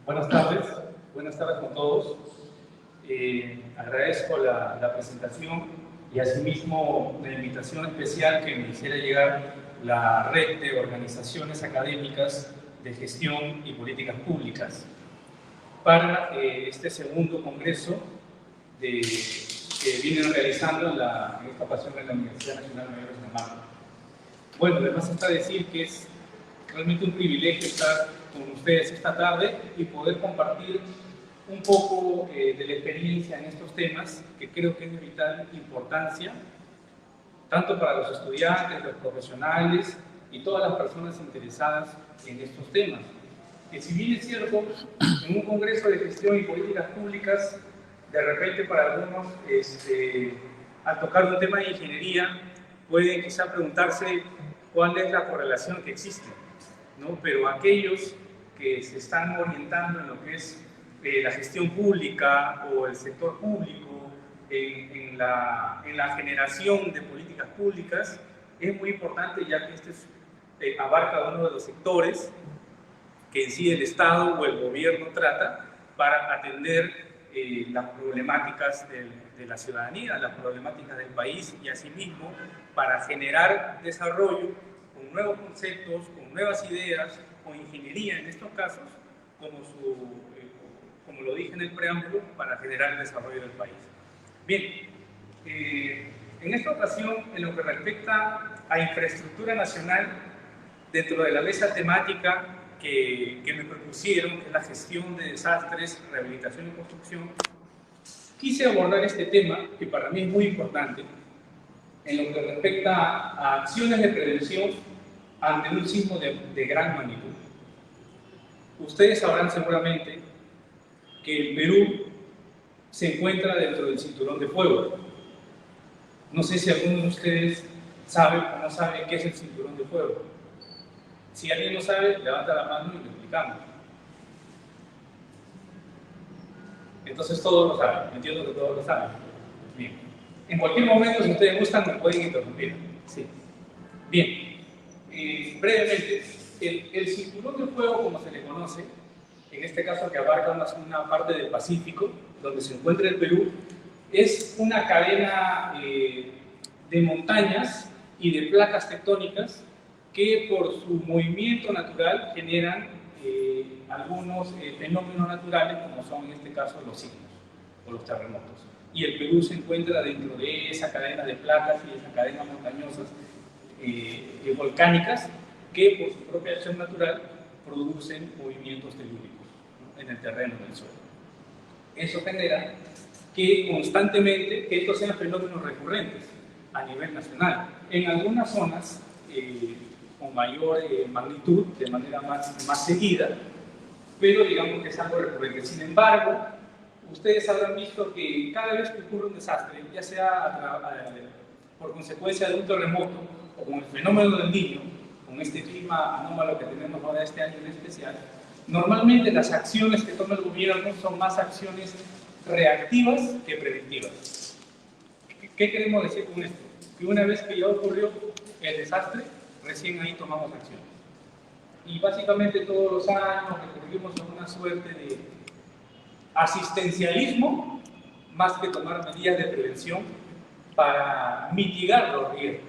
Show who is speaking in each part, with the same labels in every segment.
Speaker 1: Buenas tardes con todos. Agradezco la presentación y asimismo la invitación especial que me hiciera llegar la red de organizaciones académicas de gestión y políticas públicas para este segundo congreso que vienen realizando en esta ocasión en la Universidad Nacional Mayor de San Marcos. Bueno, además está decir que es realmente un privilegio estar con ustedes esta tarde y poder compartir un poco de la experiencia en estos temas que creo que es de vital importancia, tanto para los estudiantes, los profesionales y todas las personas interesadas en estos temas. Que si bien es cierto, en un congreso de gestión y políticas públicas, de repente para algunos, al tocar un tema de ingeniería, pueden quizá preguntarse cuál es la correlación que existe, ¿no? Pero aquellos que se están orientando en lo que es la gestión pública o el sector público, en la generación de políticas públicas, es muy importante ya que abarca uno de los sectores que en sí el Estado o el gobierno trata para atender las problemáticas de la ciudadanía, las problemáticas del país y asimismo para generar desarrollo con nuevos conceptos, con nuevas ideas, con ingeniería en estos casos, como lo dije en el preámbulo, para generar el desarrollo del país. Bien, en esta ocasión, en lo que respecta a infraestructura nacional, dentro de la mesa temática que me propusieron, que es la gestión de desastres, rehabilitación y construcción, quise abordar este tema, que para mí es muy importante, en lo que respecta a acciones de prevención ante un sismo de gran magnitud. Ustedes sabrán seguramente que el Perú se encuentra dentro del cinturón de fuego. No sé si alguno de ustedes sabe o no sabe qué es el cinturón de fuego. Si alguien no sabe, levanta la mano y lo explicamos. Entonces todos lo saben, entiendo que todos lo saben. Bien. En cualquier momento, si ustedes gustan, me pueden interrumpir. Sí. Bien. Brevemente, el cinturón de fuego, como se le conoce, en este caso que abarca una parte del Pacífico, donde se encuentra el Perú, es una cadena de montañas y de placas tectónicas que por su movimiento natural generan algunos fenómenos naturales, como son en este caso los sismos o los terremotos. Y el Perú se encuentra dentro de esa cadena de placas y de esa cadena montañosas volcánicas que por su propia acción natural producen movimientos telúricos, ¿no?, en el terreno del suelo. Eso genera que constantemente estos sean fenómenos recurrentes a nivel nacional. En algunas zonas con mayor magnitud, de manera más seguida, pero digamos que es algo recurrente. Sin embargo, ustedes habrán visto que cada vez que ocurre un desastre, ya sea por consecuencia de un terremoto o con el fenómeno del Niño, con este clima anómalo que tenemos ahora este año en especial, normalmente las acciones que toma el gobierno son más acciones reactivas que preventivas. ¿Qué queremos decir con esto? Que una vez que ya ocurrió el desastre, recién ahí tomamos acción. Y básicamente todos los años recurrimos a una suerte de asistencialismo más que tomar medidas de prevención para mitigar los riesgos.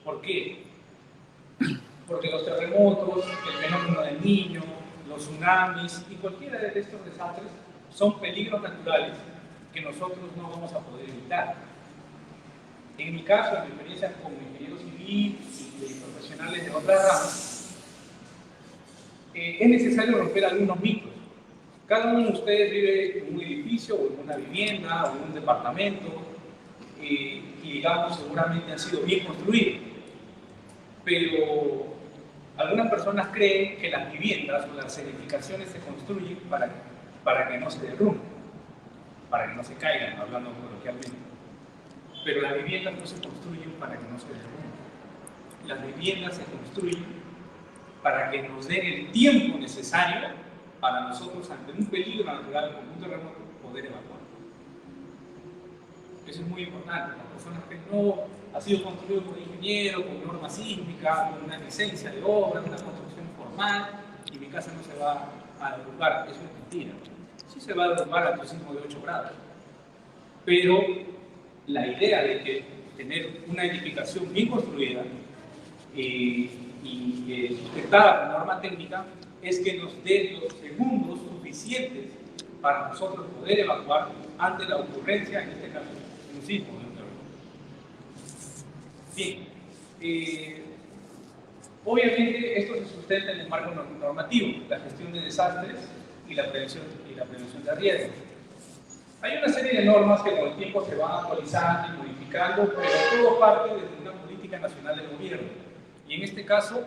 Speaker 1: ¿Por qué? Porque los terremotos, el fenómeno del Niño, los tsunamis y cualquiera de estos desastres son peligros naturales que nosotros no vamos a poder evitar. En mi caso, en mi experiencia como ingeniero civil y profesionales de otras ramas, es necesario romper algunos mitos. Cada uno de ustedes vive en un edificio o en una vivienda o en un departamento y digamos seguramente han sido bien construidos, pero algunas personas creen que las viviendas o las edificaciones se construyen para que no se derrumben, para que no se caigan, hablando coloquialmente. Pero las viviendas no se construyen para que no se derrumben. Las viviendas se construyen para que nos den el tiempo necesario para nosotros, ante un peligro natural como un terremoto, poder evacuar. Eso es muy importante. Las personas que no ha sido construido por ingeniero, con norma sísmica, con una licencia de obra, una construcción formal, y me mi casa no se va a derrumbar. Eso es mentira. Sí se va a derrumbar al sismo de 8 grados. Pero la idea de que tener una edificación bien construida y sujetada por norma técnica es que nos dé los segundos suficientes para nosotros poder evacuar ante la ocurrencia, en este caso, de un sismo. Bien, obviamente esto se sustenta en el marco normativo, la gestión de desastres y la prevención de riesgos. Hay una serie de normas que con el tiempo se van actualizando y modificando, pero todo parte de una política nacional del gobierno, y en este caso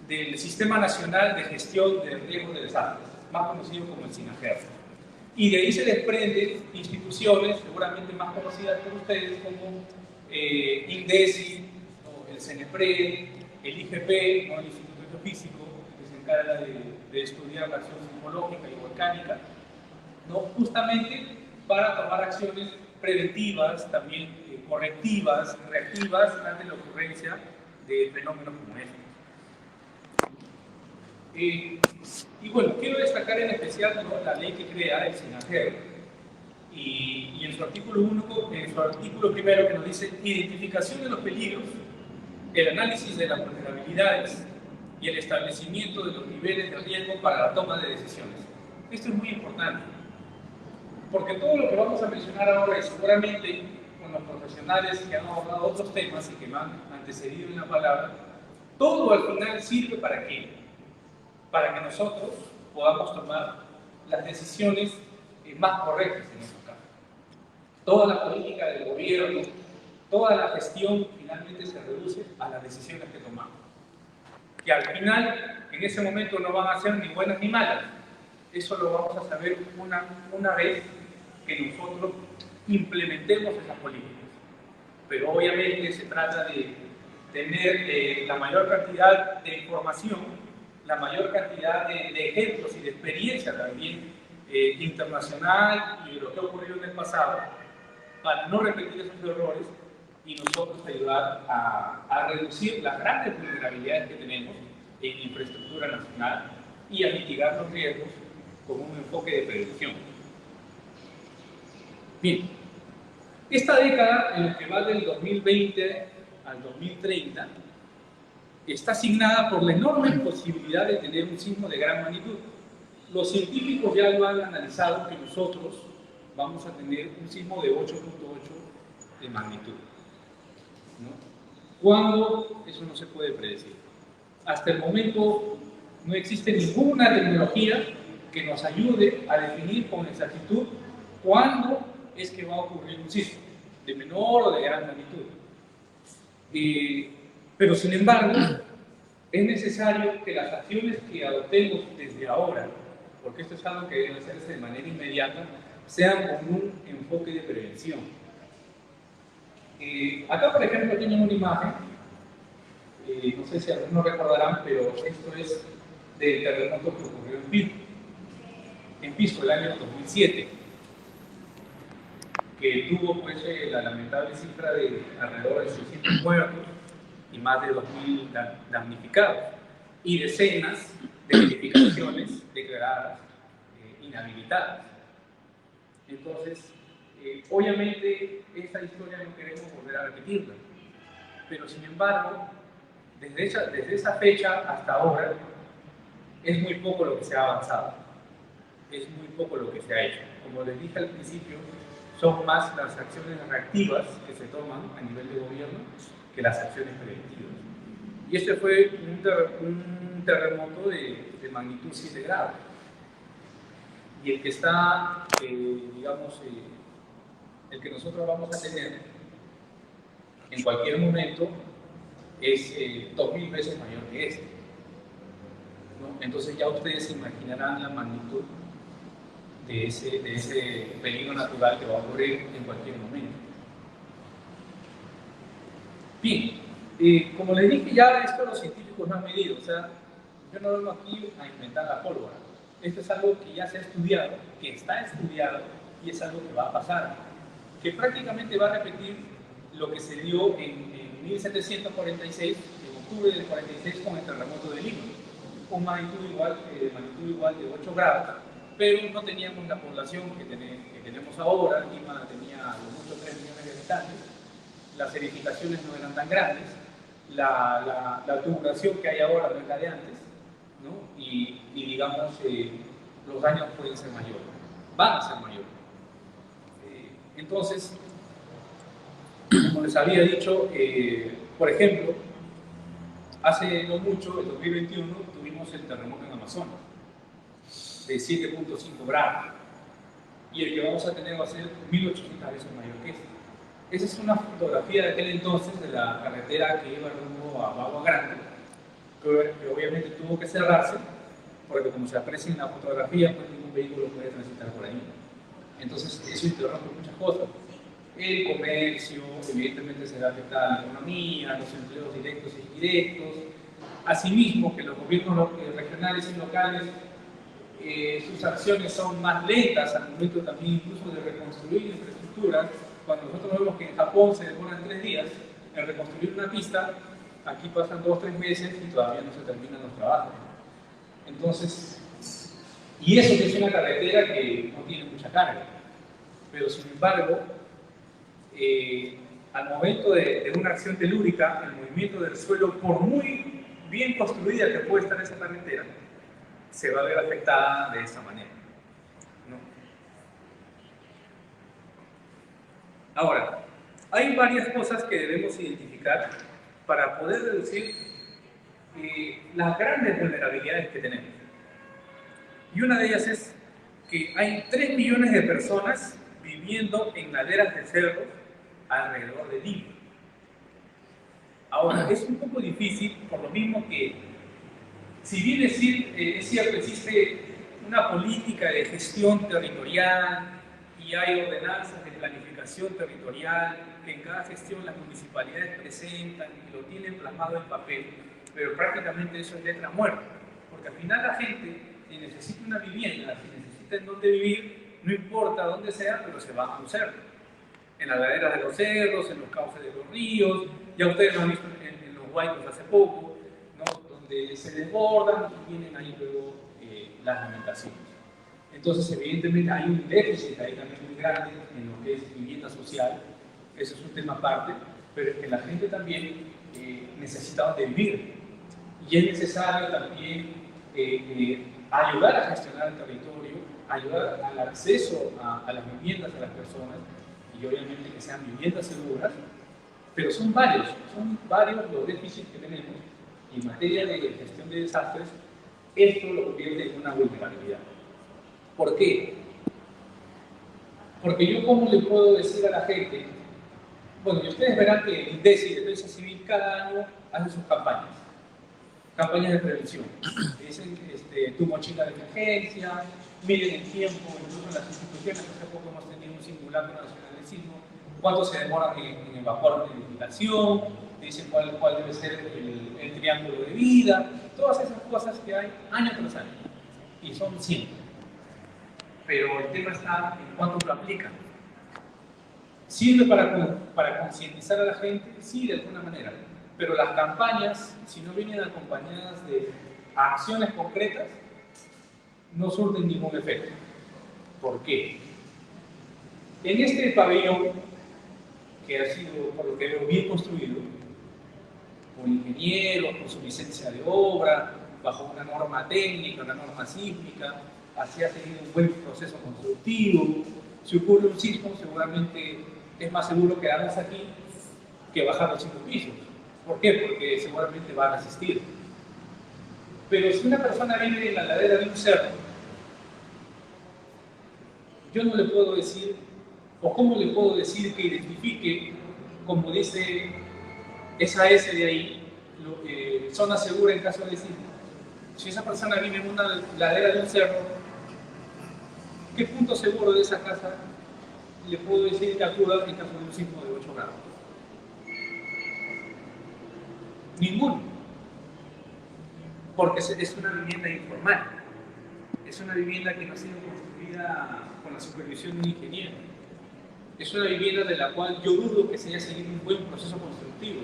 Speaker 1: del Sistema Nacional de Gestión de Riesgos de Desastres, más conocido como el SINAGER. Y de ahí se desprenden instituciones seguramente más conocidas por ustedes como INDECI, el CENEPRED, el IGP, ¿no? El Instituto Geofísico, que se encarga de estudiar la acción sismológica y volcánica, ¿no? Justamente para tomar acciones preventivas, también correctivas, reactivas ante la ocurrencia de fenómenos como estos. Y bueno, quiero destacar en especial, ¿no?, la ley que crea el SINAGER y en su artículo primero, que nos dice identificación de los peligros, el análisis de las vulnerabilidades y el establecimiento de los niveles de riesgo para la toma de decisiones. Esto es muy importante, porque todo lo que vamos a mencionar ahora, y seguramente con los profesionales que han abordado otros temas y que me han antecedido en la palabra, todo al final sirve ¿para qué? Para que nosotros podamos tomar las decisiones más correctas en nuestro caso. Toda la política del gobierno, toda la gestión finalmente se reduce a las decisiones que tomamos, que al final en ese momento no van a ser ni buenas ni malas. Eso lo vamos a saber una vez que nosotros implementemos esas políticas. Pero obviamente se trata de tener la mayor cantidad de información, la mayor cantidad de ejemplos y de experiencia también internacional y de lo que ha ocurrido en el pasado, para no repetir esos errores y nosotros ayudar a reducir las grandes vulnerabilidades que tenemos en infraestructura nacional y a mitigar los riesgos con un enfoque de prevención. Bien, esta década, en lo que va del 2020 al 2030, está asignada por la enorme posibilidad de tener un sismo de gran magnitud. Los científicos ya lo han analizado, que nosotros vamos a tener un sismo de 8.8 de magnitud, ¿no? ¿Cuándo? Eso no se puede predecir. Hasta el momento no existe ninguna tecnología que nos ayude a definir con exactitud cuándo es que va a ocurrir un sismo, de menor o de gran magnitud. Pero sin embargo, es necesario que las acciones que adoptemos desde ahora, porque esto es algo que debe hacerse de manera inmediata, sean con un enfoque de prevención. Acá, por ejemplo, tienen una imagen, no sé si algunos recordarán, pero esto es del terremoto que ocurrió en Pisco el año 2007, que tuvo pues la lamentable cifra de alrededor de 600 muertos y más de 2.000 damnificados, y decenas de edificaciones declaradas inhabilitadas. Entonces, obviamente, esta historia no queremos volver a repetirla, pero sin embargo, desde esa fecha hasta ahora, es muy poco lo que se ha avanzado, es muy poco lo que se ha hecho. Como les dije al principio, son más las acciones reactivas que se toman a nivel de gobierno que las acciones preventivas. Y este fue un terremoto de magnitud 7 grados. Y el que está, digamos, el que nosotros vamos a tener en cualquier momento es 2.000 veces mayor que este, ¿no? Entonces ya ustedes se imaginarán la magnitud de ese peligro natural que va a ocurrir en cualquier momento. Bien, como les dije ya, esto los científicos no han medido, o sea, yo no vengo aquí a inventar la pólvora. Esto es algo que ya se ha estudiado, que está estudiado y es algo que va a pasar, que prácticamente va a repetir lo que se dio en 1746, en octubre del 46, con el terremoto de Lima. un magnitud igual, magnitud igual de 8 grados, pero no teníamos la población que tenemos ahora. Lima tenía a lo mucho 3 millones de habitantes, las edificaciones no eran tan grandes, la tubulación que hay ahora no es la de antes, ¿no? Y digamos, los daños pueden ser mayores, van a ser mayores. Entonces, como les había dicho, por ejemplo, hace no mucho, en 2021, tuvimos el terremoto en Amazonas, de 7.5 grados, y el que vamos a tener va a ser 1.800 veces mayor que este. Esa es una fotografía de aquel entonces de la carretera que iba rumbo a Bagua Grande, que obviamente tuvo que cerrarse, porque como se aprecia en la fotografía, pues ningún vehículo puede transitar por ahí. Entonces, eso interrumpe muchas cosas. El comercio, evidentemente se ve afectada la economía, los empleos directos e indirectos. Asimismo, que los gobiernos regionales y locales, sus acciones son más lentas al momento también incluso de reconstruir infraestructuras. Cuando nosotros vemos que en Japón se demoran 3 días en reconstruir una pista, aquí pasan 2 o 3 meses y todavía no se terminan los trabajos. Entonces, y eso que es una carretera que no tiene mucha carga, pero sin embargo, al momento de una acción telúrica, el movimiento del suelo, por muy bien construida que pueda estar esa carretera, se va a ver afectada de esa manera, ¿no? Ahora, hay varias cosas que debemos identificar para poder reducir las grandes vulnerabilidades que tenemos. Y una de ellas es que hay 3 millones de personas viviendo en laderas de cerros alrededor de Lima. Ahora, es un poco difícil, por lo mismo que, si bien es cierto, existe una política de gestión territorial y hay ordenanzas de planificación territorial que en cada gestión las municipalidades presentan y lo tienen plasmado en papel, pero prácticamente eso es letra muerta, porque al final la gente, si necesita una vivienda, si necesita en dónde vivir, no importa dónde sea, pero se va a un cerro. En las laderas de los cerros, en los cauces de los ríos, ya ustedes lo han visto en los Huaycos hace poco, ¿no? Donde se desbordan y vienen ahí luego las lamentaciones. Entonces, evidentemente, hay un déficit ahí también muy grande en lo que es vivienda social. Eso es un tema aparte, pero es que la gente también necesita donde vivir. Y es necesario también ayudar a gestionar el territorio, ayudar al acceso a las viviendas a las personas, y obviamente que sean viviendas seguras, pero son varios los déficits que tenemos en materia de gestión de desastres. Esto lo convierte en una vulnerabilidad. ¿Por qué? Porque yo, ¿cómo le puedo decir a la gente? Bueno, y ustedes verán que el INDECI, Defensa Civil, cada año hace sus campañas de prevención. Dicen tu mochila de emergencia, miden el tiempo, incluso en las instituciones. Hace poco hemos tenido un simulacro nacional de sismo, cuánto se demora en evacuar una edificación, dicen cuál debe ser el triángulo de vida, todas esas cosas que hay año tras año, y son cientos. Pero el tema está en cuánto lo aplican. ¿Sirve para concientizar a la gente? Sí, de alguna manera. Pero las campañas, si no vienen acompañadas de acciones concretas, no surten ningún efecto. ¿Por qué? En este pabellón, que ha sido, por lo que veo, bien construido, por ingenieros, con su licencia de obra, bajo una norma técnica, una norma sísmica, así ha tenido un buen proceso constructivo. Si ocurre un sismo, seguramente es más seguro quedarnos aquí que bajar los 5 pisos. ¿Por qué? Porque seguramente va a resistir. Pero si una persona vive en la ladera de un cerro, yo no le puedo decir, o cómo le puedo decir que identifique, como dice esa S de ahí, zona segura en caso de sismo. Si esa persona vive en una ladera de un cerro, ¿qué punto seguro de esa casa le puedo decir que acuda en caso de un sismo de 8 grados? Ninguno. Porque es una vivienda informal. Es una vivienda que no ha sido construida con la supervisión de un ingeniero. Es una vivienda de la cual yo dudo que se haya seguido un buen proceso constructivo,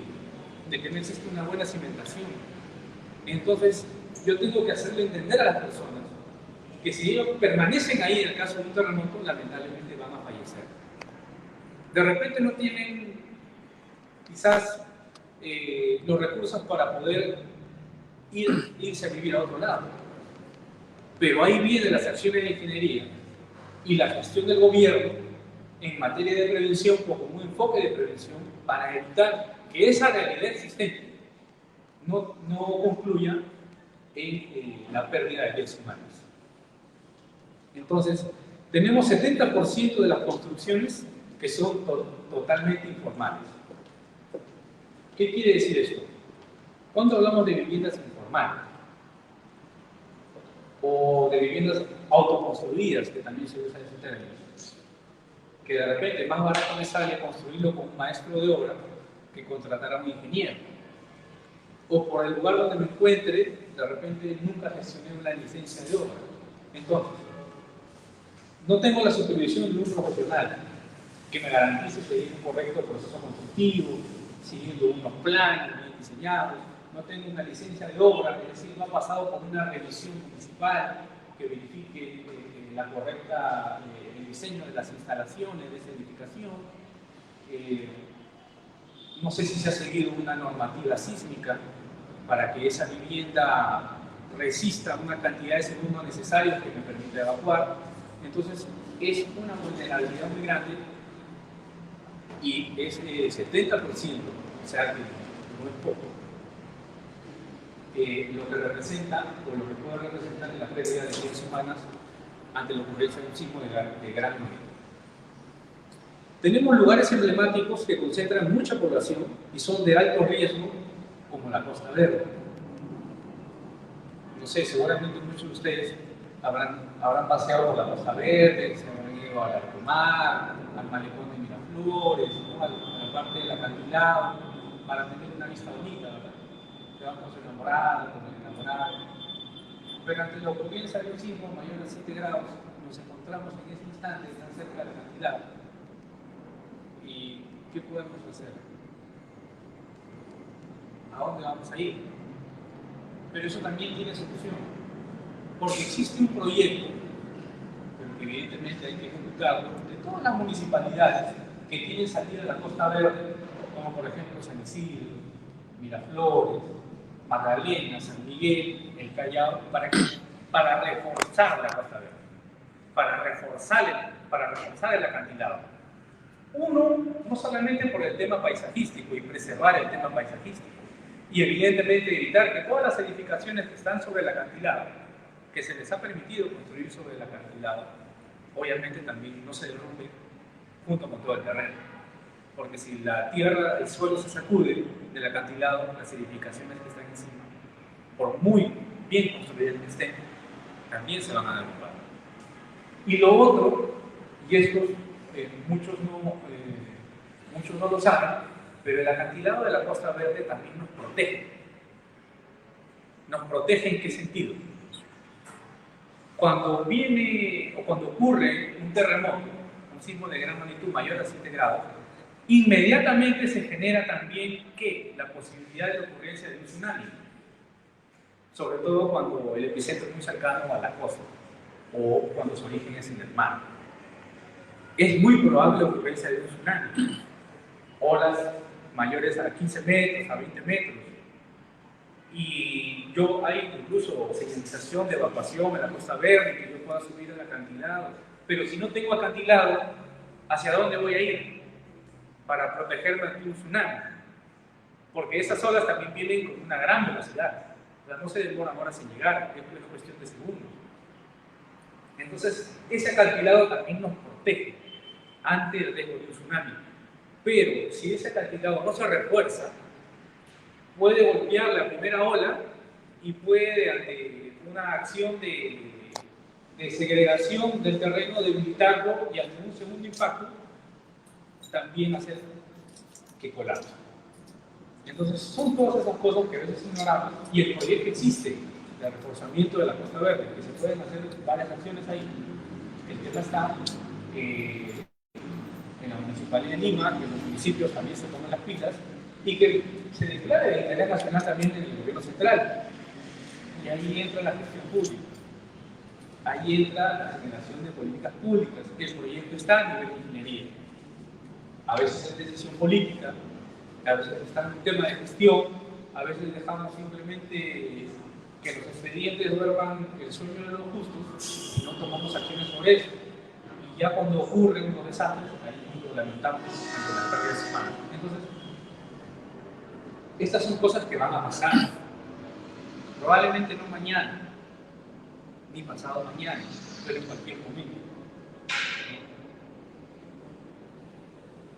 Speaker 1: de que no existe una buena cimentación. Entonces, yo tengo que hacerle entender a las personas que si ellos permanecen ahí en el caso de un terremoto, lamentablemente van a fallecer. De repente no tienen quizás los recursos para poder irse a vivir a otro lado. Pero ahí vienen las acciones de ingeniería y la gestión del gobierno en materia de prevención, o como un enfoque de prevención, para evitar que esa realidad existente no concluya en la pérdida de vidas humanas. Entonces, tenemos 70% de las construcciones que son totalmente informales. ¿Qué quiere decir esto? Cuando hablamos de viviendas informales o de viviendas autoconstruidas, que también se usa ese término, que de repente más barato me sale construirlo con un maestro de obra que contratar a un ingeniero, o por el lugar donde me encuentre, de repente nunca gestioné una licencia de obra. Entonces, no tengo la supervisión de un profesional que me garantice seguir un correcto proceso constructivo, siguiendo unos planes bien diseñados. No tengo una licencia de obra, es decir, no ha pasado por una revisión municipal que verifique la correcta, el diseño de las instalaciones de esa edificación. No sé si se ha seguido una normativa sísmica para que esa vivienda resista una cantidad de segundos necesarios que me permita evacuar. Entonces, es una vulnerabilidad muy grande y es 70%, o sea que no es poco, lo que representa o lo que puede representar en la pérdida de vidas humanas ante la ocurrencia de un sismo de gran magnitud. Tenemos lugares emblemáticos que concentran mucha población y son de alto riesgo, como la Costa Verde. No sé, seguramente muchos de ustedes habrán paseado por la Costa Verde, se habrán ido al Arcomar, al malecón de Miraflores, ¿no? A la parte del acantilado, para tener una vista bonita, ¿verdad? Se van con su enamorada, con el enamorado. Pero ante la ocurrencia de un sismo mayor de 7 grados, nos encontramos en ese instante tan cerca del acantilado. ¿Y qué podemos hacer? ¿A dónde vamos a ir? Pero eso también tiene solución, porque existe un proyecto, pero que evidentemente hay que ejecutarlo, de todas las municipalidades que tienen salida de la Costa Verde, como por ejemplo San Isidro, Miraflores, Magdalena, San Miguel, el Callao, para reforzar la Costa Verde, para reforzar el acantilado. Uno, no solamente por el tema paisajístico y preservar el tema paisajístico, y evidentemente evitar que todas las edificaciones que están sobre el acantilado, que se les ha permitido construir sobre el acantilado, obviamente también no se derrumbe junto con todo el terreno. Porque si la tierra, el suelo se sacude del acantilado, las edificaciones que están encima, por muy bien construidas que estén, también se van a derrumbar. Y lo otro, y esto muchos no lo saben, pero el acantilado de la Costa Verde también nos protege. ¿Nos protege en qué sentido? Cuando viene o cuando ocurre un terremoto, un sismo de gran magnitud mayor a 7 grados, inmediatamente se genera también ¿qué? La posibilidad de la ocurrencia de un tsunami. Sobre todo cuando el epicentro es muy cercano a la costa o cuando su origen es en el mar. Es muy probable la ocurrencia de un tsunami. Olas mayores a 15 metros, a 20 metros. Y hay incluso señalización de evacuación en la Costa Verde, que yo pueda subir al acantilado. Pero si no tengo acantilado, ¿hacia dónde voy a ir? Para protegerme ante un tsunami. Porque esas olas también vienen con una gran velocidad. O sea, no se demoran horas en llegar, es cuestión de segundos. Entonces, ese acantilado también nos protege ante el riesgo de un tsunami. Pero si ese acantilado no se refuerza, puede golpear la primera ola y puede, ante una acción de segregación del terreno, debilitarlo y ante un segundo impacto, también hacer que colapse. Entonces, son todas esas cosas que a veces ignoramos y el proyecto existe de reforzamiento de la Costa Verde, que se pueden hacer varias acciones ahí. El tema está en la Municipalidad de Lima, que los municipios también se toman las pilas y que se declare de interés nacional también en el gobierno central. Y ahí entra la gestión pública. Ahí entra la generación de políticas públicas. El proyecto está a nivel de ingeniería. A veces es decisión política, a veces está en un tema de gestión, a veces dejamos simplemente que los expedientes duerman el sueño de los justos y no tomamos acciones sobre eso. Y ya cuando ocurren los desastres, ahí lo lamentamos ante las pérdidas humanas. Entonces, estas son cosas que van a pasar. Probablemente no mañana, ni pasado mañana, pero en cualquier momento.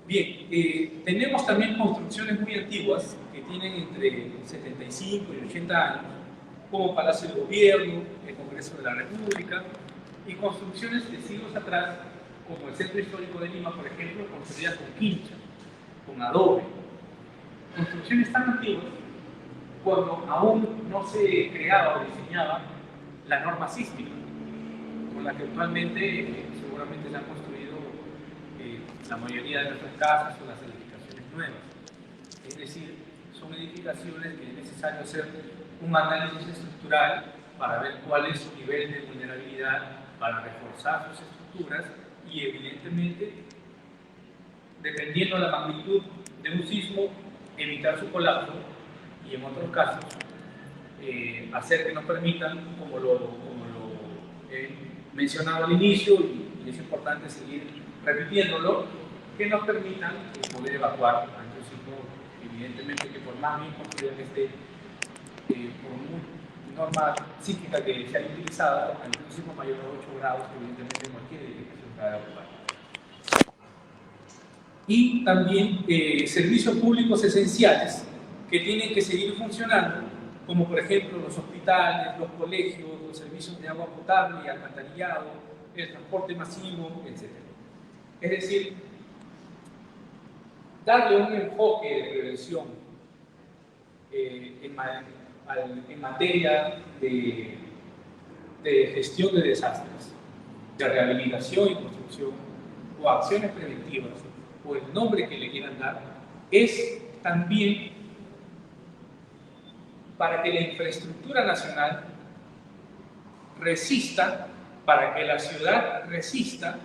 Speaker 1: Bien, tenemos también construcciones muy antiguas que tienen entre 75 y 80 años, como Palacio de Gobierno, el Congreso de la República, y construcciones de siglos atrás, como el Centro Histórico de Lima, por ejemplo, construidas con quincha, con adobe. Construcciones tan antiguas cuando aún no se creaba o diseñaba la norma sísmica, con la que actualmente seguramente se han construido la mayoría de nuestras casas o las edificaciones nuevas. Es decir, son edificaciones que es necesario hacer un análisis estructural para ver cuál es su nivel de vulnerabilidad, para reforzar sus estructuras y evidentemente, dependiendo de la magnitud de un sismo, evitar su colapso y en otros casos hacer que nos permitan, como lo he mencionado al inicio y es importante seguir repitiéndolo, que nos permitan poder evacuar ante un sismo, evidentemente que por más bien construida que esté, por muy norma sísmica que sea utilizada, ante un sismo mayor de 8 grados, evidentemente cualquier edificación va a evacuar. Y también servicios públicos esenciales que tienen que seguir funcionando, como por ejemplo los hospitales, los colegios, los servicios de agua potable y alcantarillado, el transporte masivo, etc. Es decir, darle un enfoque de prevención en materia de gestión de desastres, de rehabilitación y construcción, o acciones preventivas, o el nombre que le quieran dar, es también para que la infraestructura nacional resista, para que la ciudad resista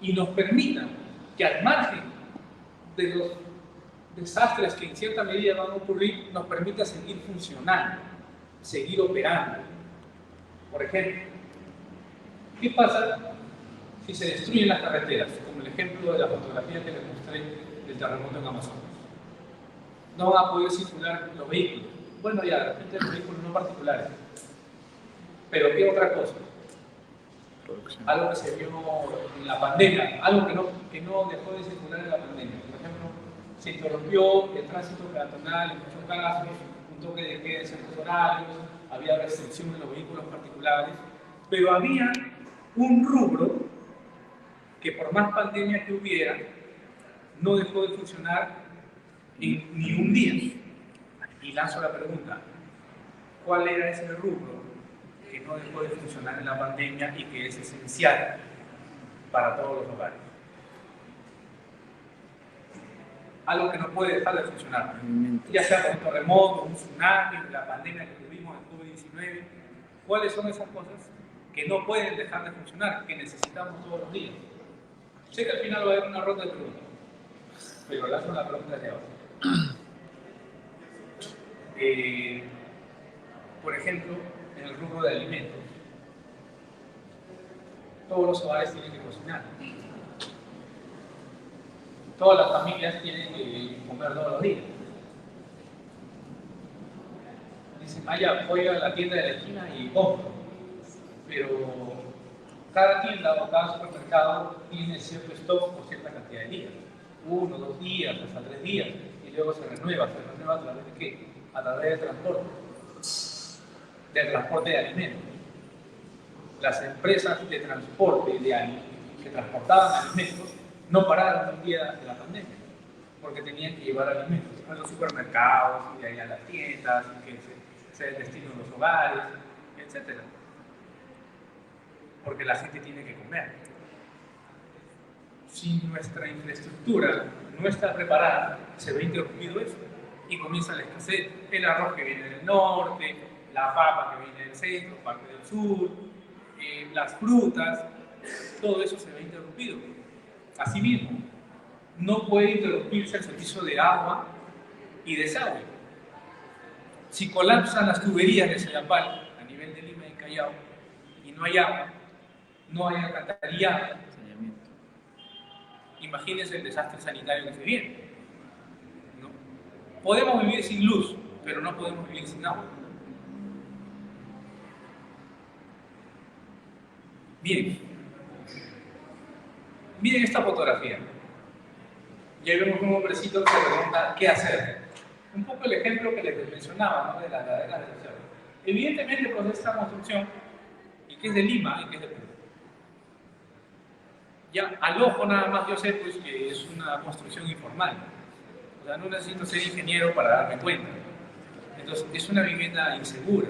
Speaker 1: y nos permita que al margen de los desastres que en cierta medida van a ocurrir, nos permita seguir funcionando, seguir operando. Por ejemplo, ¿qué pasa si se destruyen las carreteras? Como el ejemplo de la fotografía que les mostré del terremoto en Amazonas. No van a poder circular los vehículos. Bueno, ya, de repente los vehículos no particulares. Pero ¿qué otra cosa? Algo que se vio en la pandemia, algo que no dejó de circular en la pandemia. Por ejemplo, se interrumpió el tránsito peatonal en muchos casos, un toque de queda en ciertos horarios, había restricción de los vehículos particulares, pero había un rubro que por más pandemia que hubiera, no dejó de funcionar en ni un día. Y lanzo la pregunta, ¿cuál era ese rubro que no dejó de funcionar en la pandemia y que es esencial para todos los hogares? Algo que no puede dejar de funcionar, ya sea por un terremoto, un tsunami, la pandemia que tuvimos en COVID-19. ¿Cuáles son esas cosas que no pueden dejar de funcionar, que necesitamos todos los días? Sé que al final va a haber una ronda de preguntas, pero lanzo la pregunta de ahora. Por ejemplo, en el rubro de alimentos, todos los hogares tienen que cocinar. Todas las familias tienen que comer todos los días. Dicen, vaya, voy a la tienda de la esquina y compro. Pero cada tienda o cada supermercado tiene cierto stock por cierta cantidad de días. 1, 2 días, hasta 3 días. Y luego se renueva a través de ¿qué? A través del transporte de alimentos. Las empresas de transporte de alimentos que transportaban alimentos no pararon un día de la pandemia, porque tenían que llevar alimentos a los supermercados, y de ahí a las tiendas, y que sea el destino de los hogares, etc. Porque la gente tiene que comer. Si nuestra infraestructura no está preparada, se ve interrumpido eso, y comienza la escasez, el arroz que viene del norte, la papa que viene del centro, parte del sur, las frutas, todo eso se ve interrumpido. Asimismo, no puede interrumpirse el servicio de agua y desagüe. Si colapsan las tuberías de Sayapal a nivel de Lima y Callao y no hay agua, no hay alcantarillado, imagínense el desastre sanitario que se viene, ¿no? Podemos vivir sin luz, pero no podemos vivir sin agua. Bien, miren esta fotografía. Y ahí vemos un hombrecito que se pregunta qué hacer. Un poco el ejemplo que les mencionaba, ¿no? De las laderas del cerro. Evidentemente, pues esta construcción, y que es de Lima y que es de Perú. Ya al ojo nada más yo sé pues, que es una construcción informal. O sea, no necesito ser ingeniero para darme cuenta. Entonces, es una vivienda insegura.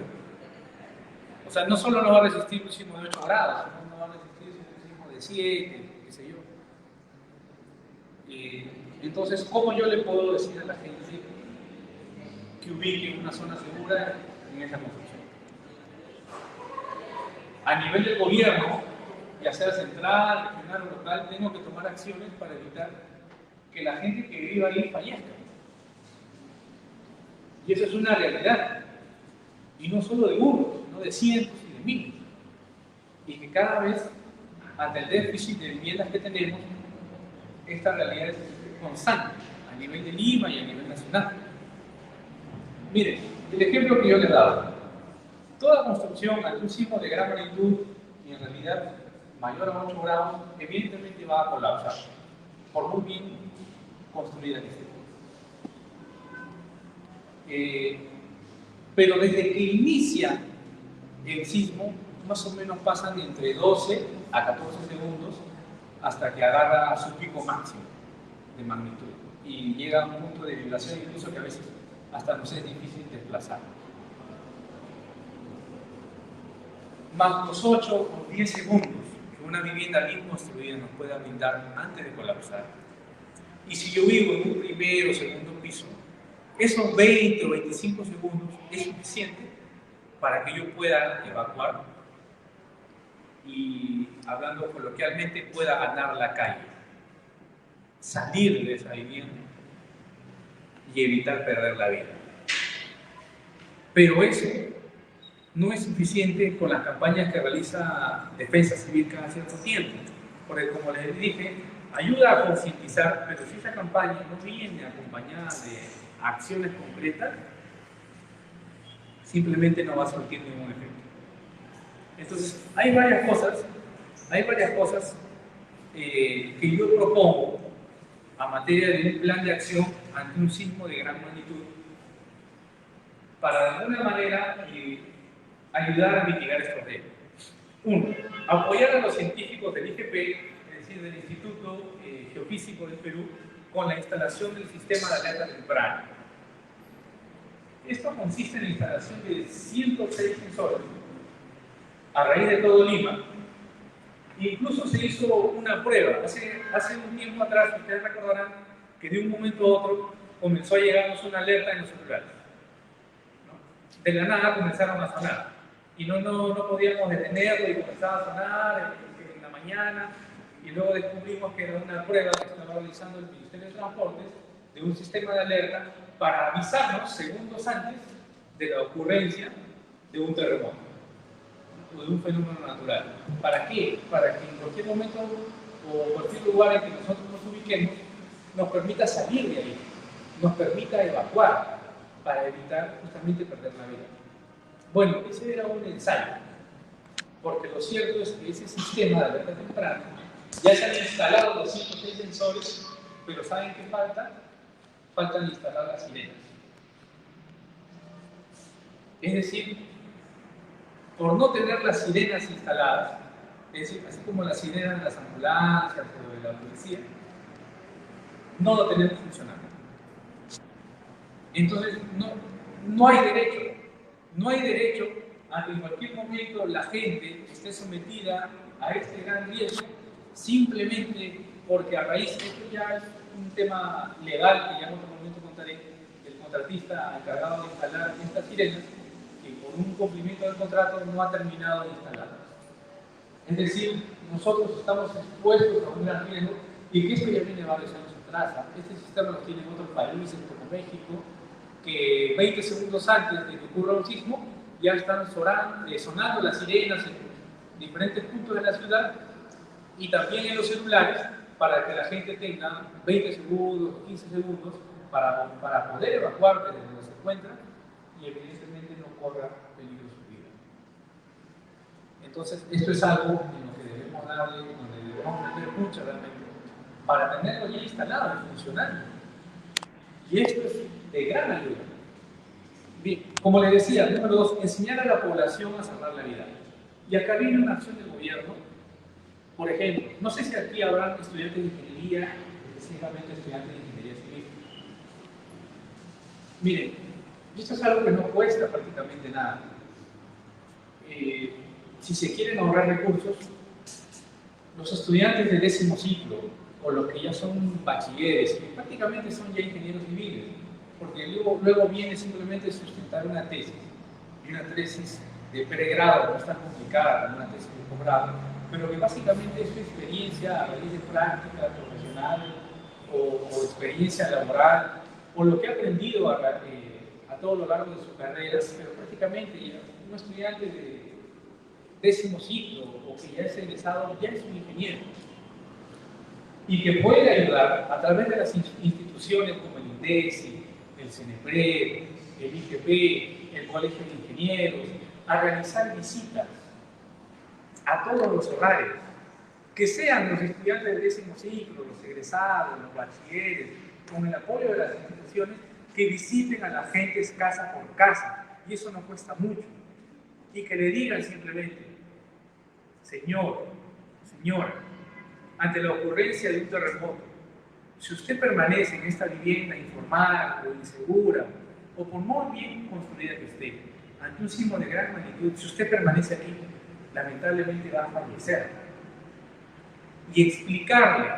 Speaker 1: O sea, no solo no va a resistir un sismo de 8 grados, sino no va a resistir un sismo de 7, qué sé yo. Entonces, ¿cómo yo le puedo decir a la gente que ubique una zona segura en esa construcción? A nivel del gobierno, ya sea central, regional o local, tengo que tomar acciones para evitar que la gente que viva ahí fallezca. Y eso es una realidad. Y no solo de uno, sino de cientos y de miles. Y que cada vez, ante el déficit de viviendas que tenemos, esta realidad es constante, a nivel de Lima y a nivel nacional. Miren, el ejemplo que yo les he dado. Toda construcción ante un sismo de gran magnitud y en realidad mayor a 8 grados, evidentemente va a colapsar, por muy bien construida que esté. Pero desde que inicia el sismo, más o menos pasan entre 12 a 14 segundos hasta que agarra su pico máximo de magnitud y llega a un punto de vibración incluso que a veces hasta nos es difícil desplazar. Más los 8 o 10 segundos que una vivienda bien construida nos pueda brindar antes de colapsar. Y si yo vivo en un primer o segundo piso, esos 20 o 25 segundos es suficiente para que yo pueda evacuar y, hablando coloquialmente, pueda ganar la calle, salir de esa vivienda y evitar perder la vida. Pero eso no es suficiente con las campañas que realiza Defensa Civil cada cierto tiempo, porque como les dije, ayuda a concientizar, pero si esa campaña no viene acompañada de acciones concretas, simplemente no va a surtir ningún efecto. Entonces, hay varias cosas que yo propongo a materia de un plan de acción ante un sismo de gran magnitud para de alguna manera ayudar a mitigar estos riesgos. Uno, apoyar a los científicos del IGP, es decir, del Instituto Geofísico del Perú, con la instalación del sistema de alerta temprana. Esto consiste en la instalación de 106 sensores a raíz de todo Lima. Incluso se hizo una prueba. Hace un tiempo atrás, ustedes recordarán que de un momento a otro comenzó a llegarnos una alerta en los celulares. ¿No? De la nada comenzaron a sonar. Y no podíamos detenerlo y comenzaba a sonar en la mañana. Y luego descubrimos que era una prueba que estaba realizando el Ministerio de Transportes de un sistema de alerta para avisarnos segundos antes de la ocurrencia de un terremoto o de un fenómeno natural. ¿Para qué? Para que en cualquier momento o cualquier lugar en que nosotros nos ubiquemos nos permita salir de ahí, nos permita evacuar para evitar justamente perder la vida. Bueno, ese era un ensayo, porque lo cierto es que ese sistema de alerta temprana ya se han instalado los 106 sensores, pero ¿saben qué falta? Faltan instalar las sirenas. Es decir, por no tener las sirenas instaladas, es decir, así como las sirenas de las ambulancias o de la policía, no lo tenemos funcionando. Entonces, no hay derecho a que en cualquier momento la gente esté sometida a este gran riesgo simplemente porque a raíz de esto ya es un tema legal que ya en otro momento contaré, el contratista encargado de instalar estas sirenas, que por un cumplimiento del contrato no ha terminado de instalar. Es decir, nosotros estamos expuestos a un gran riesgo y que esto ya viene varios años atrás. Este sistema lo tienen otros países como México, que 20 segundos antes de que ocurra un sismo ya están sonando las sirenas en diferentes puntos de la ciudad y también en los celulares para que la gente tenga 20 segundos o 15 segundos para poder evacuar desde donde se encuentra y evidentemente no corra peligro su vida. Entonces, esto es algo en lo que debemos darle, donde debemos meter mucho realmente, para tenerlo ya instalado y funcionando. Y esto es de gran ayuda. Bien, como les decía, número 2, enseñar a la población a salvar la vida. Y acá viene una acción del gobierno. Por ejemplo, no sé si aquí habrán estudiantes de ingeniería, específicamente estudiantes de ingeniería civil. Miren, esto es algo que no cuesta prácticamente nada. Si se quieren ahorrar recursos, los estudiantes de 10º ciclo o los que ya son bachilleres, que prácticamente son ya ingenieros civiles, porque luego viene simplemente sustentar una tesis, y una tesis de pregrado, no es tan complicada como una tesis de posgrado, pero que básicamente es su experiencia a raíz de práctica profesional o experiencia laboral, o lo que ha aprendido a todo lo largo de sus carreras, pero prácticamente ya un estudiante de 10º ciclo o que ya es egresado, ya es un ingeniero y que puede ayudar a través de las instituciones como el INDECI, el CENEPRED, el IGP, el Colegio de Ingenieros, a realizar visitas a todos los hogares, que sean los estudiantes del 10º ciclo, los egresados, los bachilleres, con el apoyo de las instituciones, que visiten a la gente casa por casa, y eso no cuesta mucho, y que le digan simplemente: señor, señora, ante la ocurrencia de un terremoto, si usted permanece en esta vivienda informal o insegura, o por muy bien construida que esté, ante un sismo de gran magnitud, si usted permanece aquí, lamentablemente va a fallecer. Y explicarle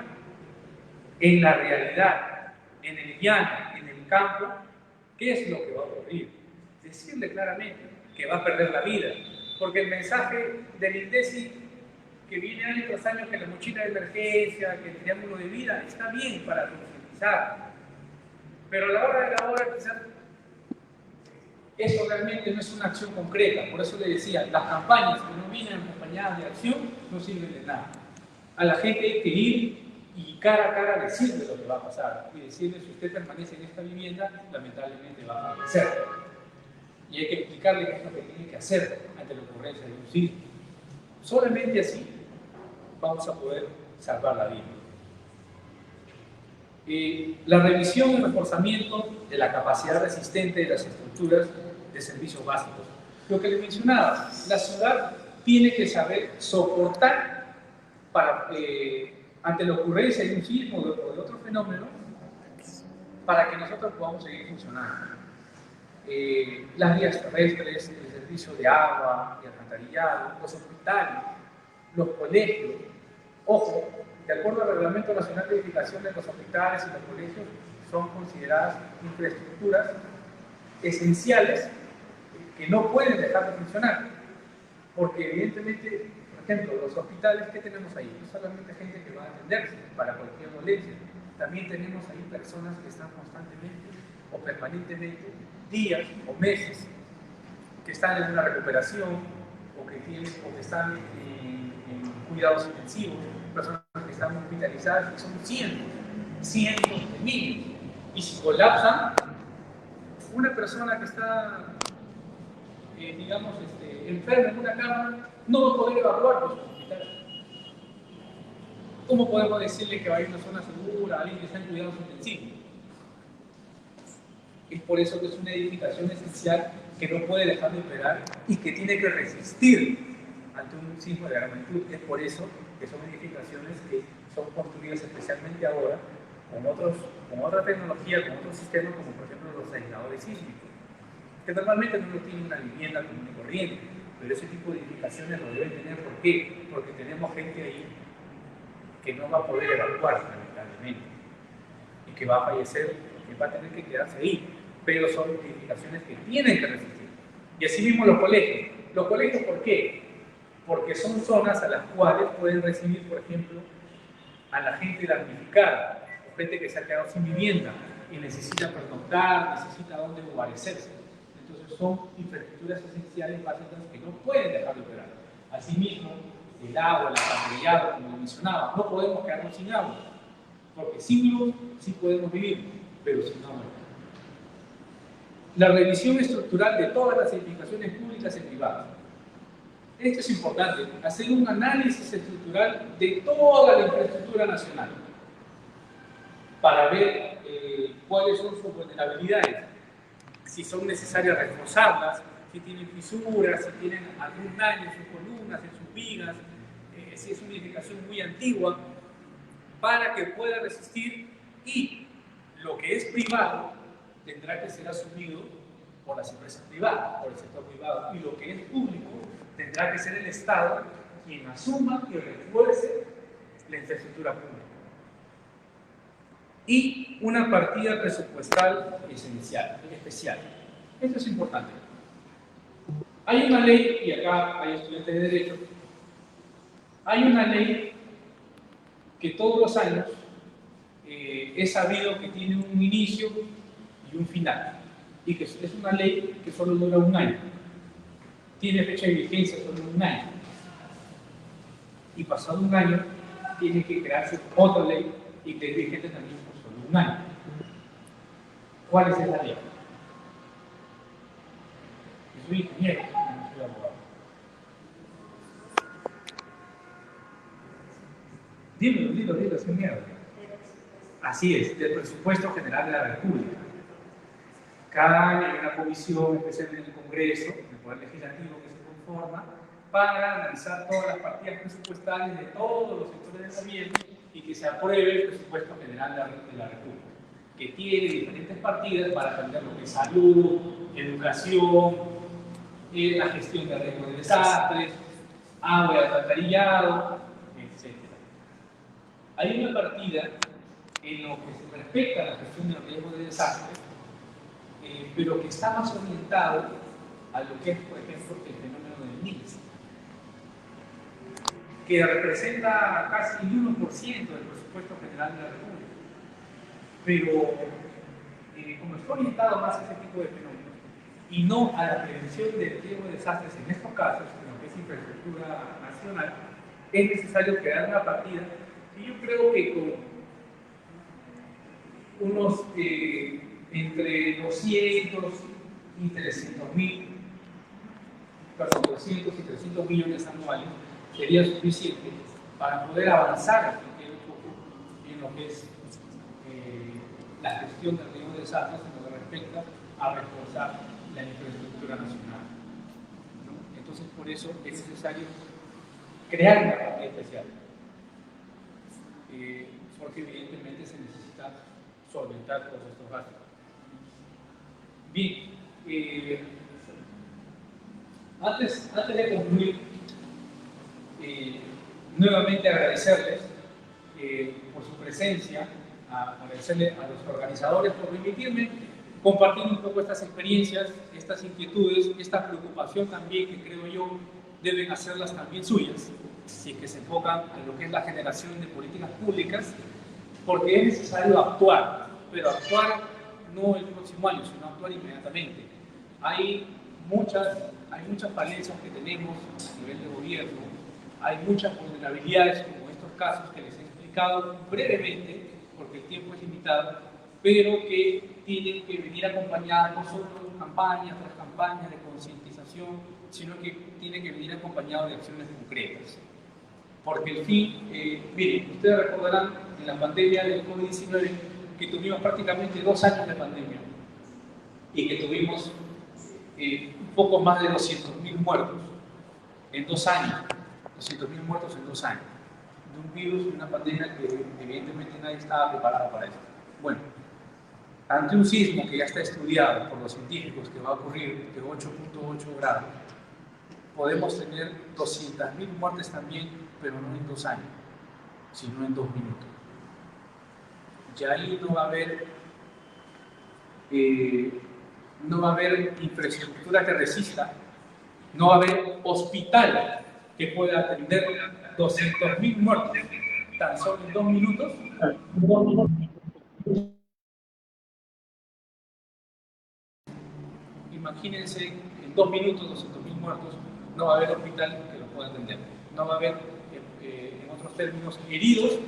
Speaker 1: en la realidad, en el llano, en el campo, qué es lo que va a ocurrir. Decirle claramente que va a perder la vida, porque el mensaje del INDECI, que viene año tras año, que la mochila de emergencia, que el triángulo de vida, está bien para concientizar, pero a la hora de la hora quizás eso realmente no es una acción concreta. Por eso le decía, las campañas que no vienen acompañadas de acción no sirven de nada. A la gente hay que ir y cara a cara decirle lo que va a pasar y decirle: si usted permanece en esta vivienda, lamentablemente va a fallecer. Y hay que explicarle qué es lo que tiene que hacer ante la ocurrencia de un sismo. Solamente así vamos a poder salvar la vida. La revisión y reforzamiento de la capacidad resistente de las estructuras de servicios básicos. Lo que les mencionaba, la ciudad tiene que saber soportar ante la ocurrencia de un sismo o de otro fenómeno, para que nosotros podamos seguir funcionando. Las vías terrestres, el servicio de agua y alcantarillado, los hospitales, los colegios. Ojo, de acuerdo al Reglamento Nacional de Edificación de los hospitales y los colegios, son consideradas infraestructuras esenciales que no pueden dejar de funcionar, porque evidentemente, por ejemplo, los hospitales, ¿qué tenemos ahí? No solamente gente que va a atenderse para cualquier dolencia, también tenemos ahí personas que están constantemente o permanentemente, días o meses, que están en una recuperación o que están en cuidados intensivos, personas que están hospitalizadas, que son cientos de miles, y si colapsan, una persona que está digamos, enferma en una cama, no va a poder evacuar de su hospital. ¿Cómo podemos decirle que va a ir a una zona segura, a alguien que está en cuidados intensivos? Es por eso que es una edificación esencial que no puede dejar de operar y que tiene que resistir ante un sismo de gran magnitud. Es por eso que son edificaciones que son construidas especialmente ahora con otra tecnología, con otros sistemas, como por ejemplo los aisladores sísmicos, que normalmente no lo tiene una vivienda común y corriente, pero ese tipo de edificaciones lo deben tener. ¿Por qué? Porque tenemos gente ahí que no va a poder evacuarse, lamentablemente, y que va a fallecer, que va a tener que quedarse ahí, pero son edificaciones que tienen que resistir. Y así mismo los colegios. ¿Los colegios por qué? Porque son zonas a las cuales pueden recibir, por ejemplo, a la gente damnificada, o gente que se ha quedado sin vivienda y necesita pernoctar, necesita dónde guarecerse. Entonces son infraestructuras esenciales básicas que no pueden dejar de operar. Asimismo, el agua, el alcantarillado, como mencionaba, no podemos quedarnos sin agua, porque sin luz sí podemos vivir, pero sin agua no. La revisión estructural de todas las edificaciones públicas y privadas. Esto es importante, hacer un análisis estructural de toda la infraestructura nacional para ver cuáles son sus vulnerabilidades, si son necesarias reforzarlas, si tienen fisuras, si tienen algún daño en sus columnas, en sus vigas, si es una edificación muy antigua, para que pueda resistir, y lo que es privado tendrá que ser asumido por las empresas privadas, por el sector privado, y lo que es público tendrá que ser el Estado quien asuma y refuerce la infraestructura pública. Y una partida presupuestal especial. Esto es importante. Hay una ley, y acá hay estudiantes de Derecho, hay una ley que todos los años he sabido que tiene un inicio y un final, y que es una ley que solo dura un año. Tiene fecha de vigencia solo un año. Y pasado un año, tiene que crearse otra ley y que es vigente también por solo un año. ¿Cuál es esa ley? Yo soy ingeniero, no soy abogado. Dilo, sin miedo. Así es, del presupuesto general de la República. Cada año hay una comisión especial en el Congreso, en el Poder Legislativo, que se conforma para analizar todas las partidas presupuestales de todos los sectores del gobierno y que se apruebe el presupuesto general de la República, que tiene diferentes partidas para atender lo que es salud, educación, la gestión de riesgos de desastres, agua y alcantarillado, etc. Hay una partida en lo que se respecta a la gestión de riesgos de desastres, pero que está más orientado a lo que es, por ejemplo, el fenómeno del NICS, que representa casi el 1% del presupuesto general de la República. Pero como está orientado más a ese tipo de fenómenos y no a la prevención del riesgo de desastres en estos casos, en lo que es infraestructura nacional, es necesario crear una partida que yo creo que con unos entre 200 y 300 y 300 millones anuales sería suficiente para poder avanzar en lo que es la gestión del riesgo de desastres en lo que respecta a reforzar la infraestructura nacional, ¿no? Entonces, por eso es necesario crear una partida especial, porque evidentemente se necesita solventar todos estos gastos. Bien, antes de concluir, nuevamente agradecerles por su presencia, agradecerle a los organizadores por permitirme compartir un poco estas experiencias, estas inquietudes, esta preocupación también que creo yo deben hacerlas también suyas, si es que se enfocan en lo que es la generación de políticas públicas, porque es necesario actuar, pero actuar no el próximo año, sino actuar inmediatamente. Hay muchas falencias que tenemos a nivel de gobierno, hay muchas vulnerabilidades como estos casos que les he explicado brevemente, porque el tiempo es limitado, pero que tienen que venir acompañadas no solo de campañas tras campañas de concientización, sino que tienen que venir acompañados de acciones concretas. Porque el fin, miren, ustedes recordarán en la pandemia del COVID-19 que tuvimos prácticamente 2 años de pandemia y que tuvimos un poco más de 200.000 muertos en 2 años, 200.000 muertos en 2 años, de un virus, de una pandemia que evidentemente nadie estaba preparado para eso. Bueno, ante un sismo que ya está estudiado por los científicos que va a ocurrir de 8.8 grados, podemos tener 200.000 muertes también, pero no en 2 años, sino en 2 minutos. Ya ahí no va a haber no va a haber infraestructura que resista, no va a haber hospital que pueda atender 200.000 muertos tan solo en 2 minutos. Imagínense, en 2 minutos, 200.000 muertos, no va a haber hospital que los pueda atender. No va a haber, en otros términos, heridos,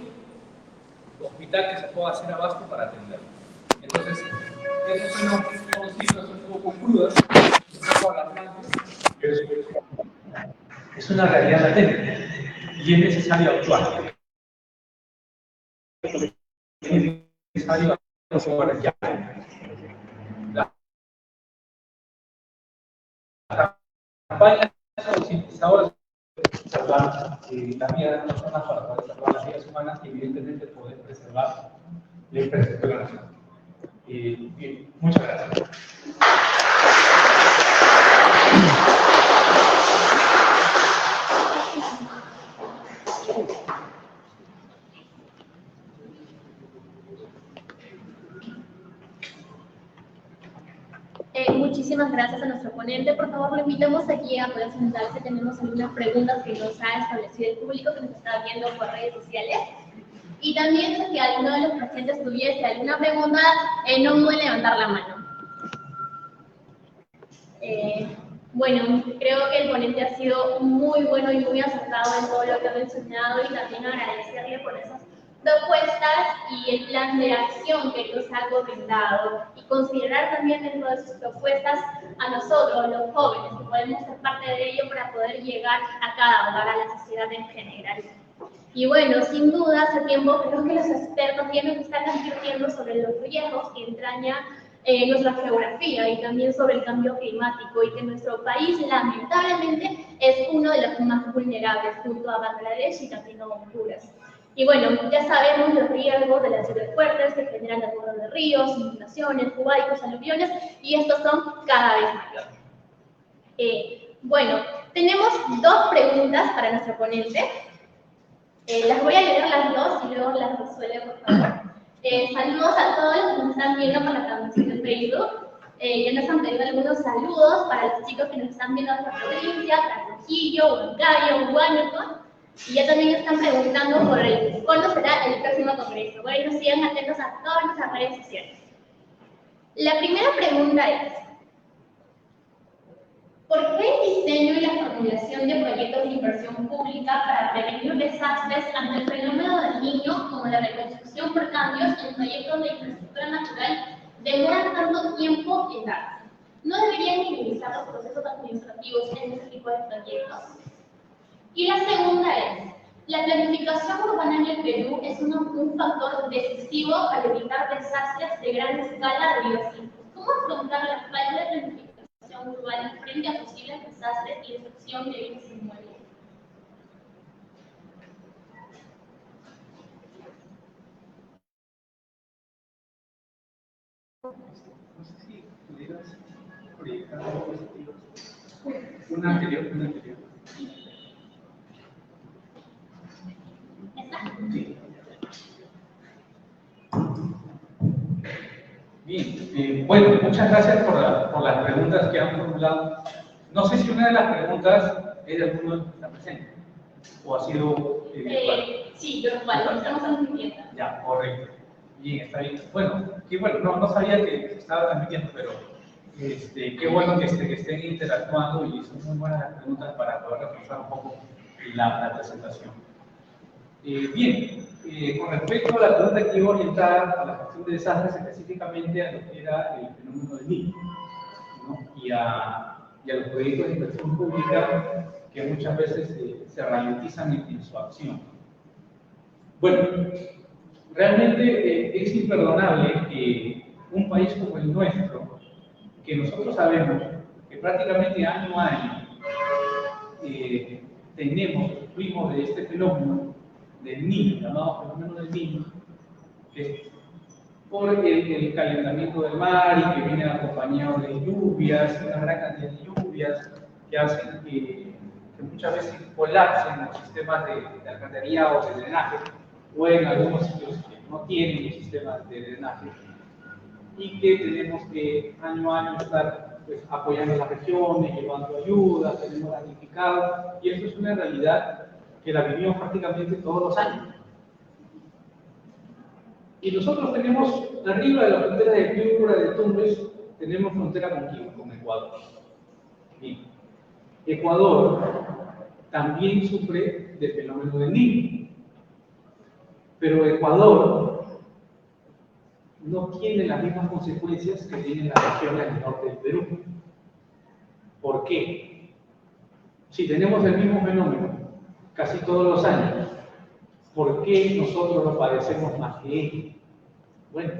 Speaker 1: hospital que se pueda hacer abasto para atender. Entonces, esas son cifras un poco crudas, un poco alarmantes, pero es una realidad latente y es necesario actuar. Es necesario actuar ya. La campaña concientizadora salvar la vida de las personas para poder salvar las vidas humanas y evidentemente poder preservar la infraestructura nacional. Bien, muchas gracias.
Speaker 2: Muchísimas gracias a nuestro ponente. Por favor, lo invitamos aquí a poder sentarse. Tenemos algunas preguntas que nos ha establecido el público que nos está viendo por redes sociales. Y también, si alguno de los presentes tuviese alguna pregunta, no duden en levantar la mano. Bueno, creo que el ponente ha sido muy bueno y muy acertado en todo lo que ha mencionado y también agradecerle por esas propuestas y el plan de acción que nos ha comentado y considerar también dentro de sus propuestas a nosotros, los jóvenes, que podemos ser parte de ello para poder llegar a cada hogar, a la sociedad en general. Y bueno, sin duda, hace tiempo creo que los expertos ya nos están advirtiendo sobre los riesgos que entraña nuestra geografía y también sobre el cambio climático y que nuestro país lamentablemente es uno de los más vulnerables junto a Bangladesh y también a Honduras. Y bueno, ya sabemos los riesgos de las lluvias fuertes que generan desbordes de ríos, inundaciones, jubaicos, aluviones y estos son cada vez mayores. Bueno, tenemos dos preguntas para nuestro ponente. Las voy a leer las dos y luego las resuelve, por favor. Saludos a todos los que nos están viendo por la transmisión de Facebook. Ya nos han pedido algunos saludos para los chicos que nos están viendo de la provincia, Trujillo, Huancayo, Huánuco. Y ya también están preguntando por cuándo será el próximo congreso. Bueno, sigan atentos a todas nuestras redes sociales. La primera pregunta es: ¿por qué el diseño y la formulación de proyectos de inversión pública para prevenir desastres ante el fenómeno del Niño, como la reconstrucción por cambios en proyectos de infraestructura natural, demoran tanto tiempo en darse? ¿No deberían minimizar los procesos administrativos en este tipo de proyectos? Y la segunda es: la planificación urbana en el Perú es un factor decisivo para evitar desastres de gran escala debido a sismos. ¿Cómo afrontar la falta de planificación urbana frente a posibles desastres y destrucción de bienes inmuebles?
Speaker 1: No sé si pudieras proyectar una anterior. Sí. Bien, bueno, muchas gracias por las preguntas que han formulado. No sé si una de las preguntas es de alguno de los que está presente o ha sido
Speaker 2: sí, virtual, estamos transmitiendo.
Speaker 1: Ya, correcto. Bien, está bien. Bueno, qué bueno, no sabía que se estaba transmitiendo, pero qué bueno que estén interactuando y son muy buenas las preguntas para poder reforzar un poco la presentación. Bien, con respecto a la pregunta que iba orientada a la gestión de desastres, específicamente a lo que era el fenómeno del Niño, ¿no? y a los proyectos de inversión pública que muchas veces se ralentizan en su acción. Bueno, realmente es imperdonable que un país como el nuestro, que nosotros sabemos que prácticamente año a año sufrimos de este fenómeno del Niño, llamado fenómeno del Niño, que por el calentamiento del mar y que viene acompañado de lluvias, una gran cantidad de lluvias que hacen que muchas veces colapsen los sistemas de alcantarillado o de drenaje, o en algunos sitios que no tienen los sistemas de drenaje.
Speaker 3: y que tenemos que año a año estar pues, apoyando a las regiones, llevando ayudas, tenemos damnificados, y eso es una realidad que la vivimos prácticamente todos los años. Y nosotros tenemos, arriba de la frontera de Piura, de Tumbes, tenemos frontera con Ecuador. Bien. Ecuador también sufre del fenómeno del Niño, pero Ecuador no tiene las mismas consecuencias que tienen las regiones del norte del Perú. ¿Por qué? Si tenemos el mismo fenómeno casi todos los años, ¿por qué nosotros lo padecemos más que ellos? Bueno,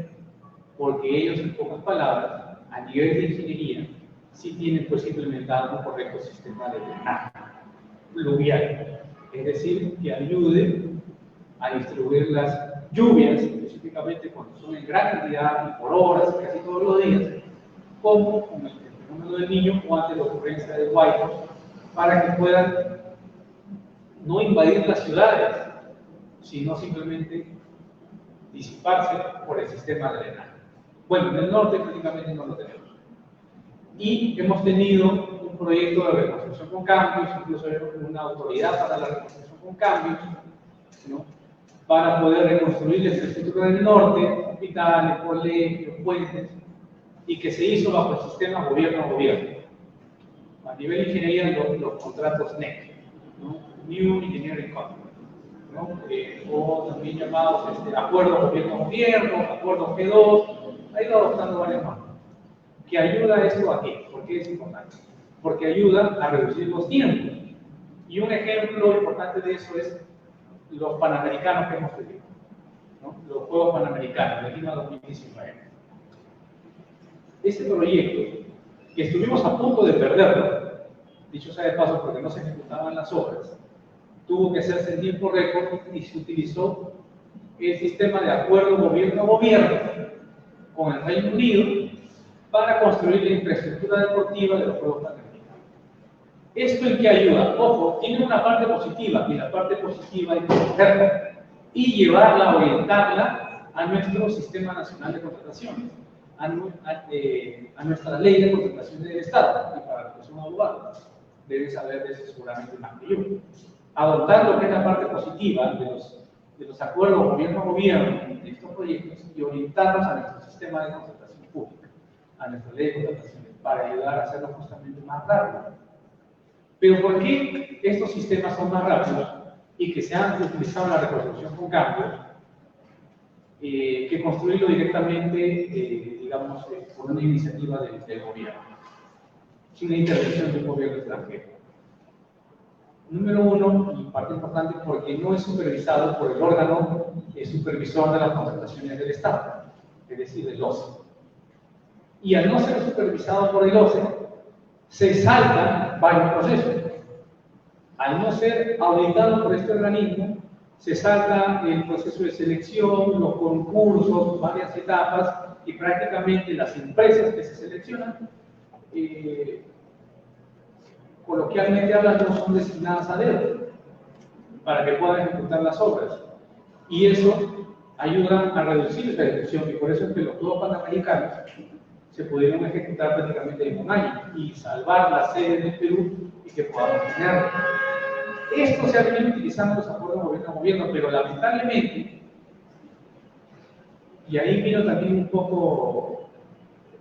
Speaker 3: porque ellos, en pocas palabras, a nivel de ingeniería, sí tienen pues implementado un correcto sistema de drenaje pluvial, es decir, que ayude a distribuir las lluvias, específicamente cuando son en gran cantidad y por horas, casi todos los días, como con el fenómeno del Niño o ante la ocurrencia de Guaycos, para que puedan no invadir las ciudades, sino simplemente disiparse por el sistema de drenaje. Bueno, en el norte prácticamente no lo tenemos. Y hemos tenido un proyecto de reconstrucción con cambios, incluso una autoridad para la reconstrucción con cambios, ¿no? Para poder reconstruir la infraestructura del norte, hospitales, colegios, puentes, y que se hizo bajo el sistema gobierno-gobierno. A nivel de ingeniería, los contratos NEC, ¿no? New Engineering Contract, ¿no? O también llamados acuerdos gobierno-gobierno, acuerdos G2, ha ido adoptando varias normas. ¿Que ayuda esto a qué? ¿Por qué es importante? Porque ayuda a reducir los tiempos. Y un ejemplo importante de eso es los Panamericanos que hemos tenido, ¿no? Los Juegos Panamericanos de Lima 2019. Este proyecto, que estuvimos a punto de perderlo, dicho sea de paso porque no se ejecutaban las obras, tuvo que hacerse en tiempo récord y se utilizó el sistema de acuerdo gobierno-gobierno con el Reino Unido para construir la infraestructura deportiva de los Juegos Panamericanos. ¿Esto en qué ayuda? Ojo, tiene una parte positiva, y la parte positiva hay que cogerla y llevarla, orientarla a nuestro Sistema Nacional de Contrataciones, a nuestra Ley de Contrataciones del Estado, y para los que son abogados, deben saber de eso seguramente más que yo. Adoptar lo que es la parte positiva de los acuerdos gobierno-gobierno de estos proyectos y orientarlos a nuestro sistema de contratación pública, a nuestra ley de contrataciones, para ayudar a hacerlo justamente más rápido. Pero ¿por qué estos sistemas son más rápidos y que se han utilizado en la reconstrucción con cambios que construirlo directamente, digamos, por una iniciativa del gobierno, sin la intervención de un gobierno extranjero? Número uno, y parte importante, porque no es supervisado por el órgano supervisor de las contrataciones del Estado, es decir, el OCE. Y al no ser supervisado por el OCE, se saltan varios procesos. Al no ser auditado por este organismo, se salta el proceso de selección, los concursos, varias etapas, y prácticamente las empresas que se seleccionan, coloquialmente hablando, son designadas a dedo para que puedan ejecutar las obras. Y eso ayuda a reducir esta ejecución, y por eso es que los Juegos Panamericanos se pudieron ejecutar prácticamente en un año y salvar la sede del Perú y que podamos tenerlo. Esto se ha venido utilizando en los acuerdos gobierno-gobierno, pero lamentablemente, y ahí vino también un poco,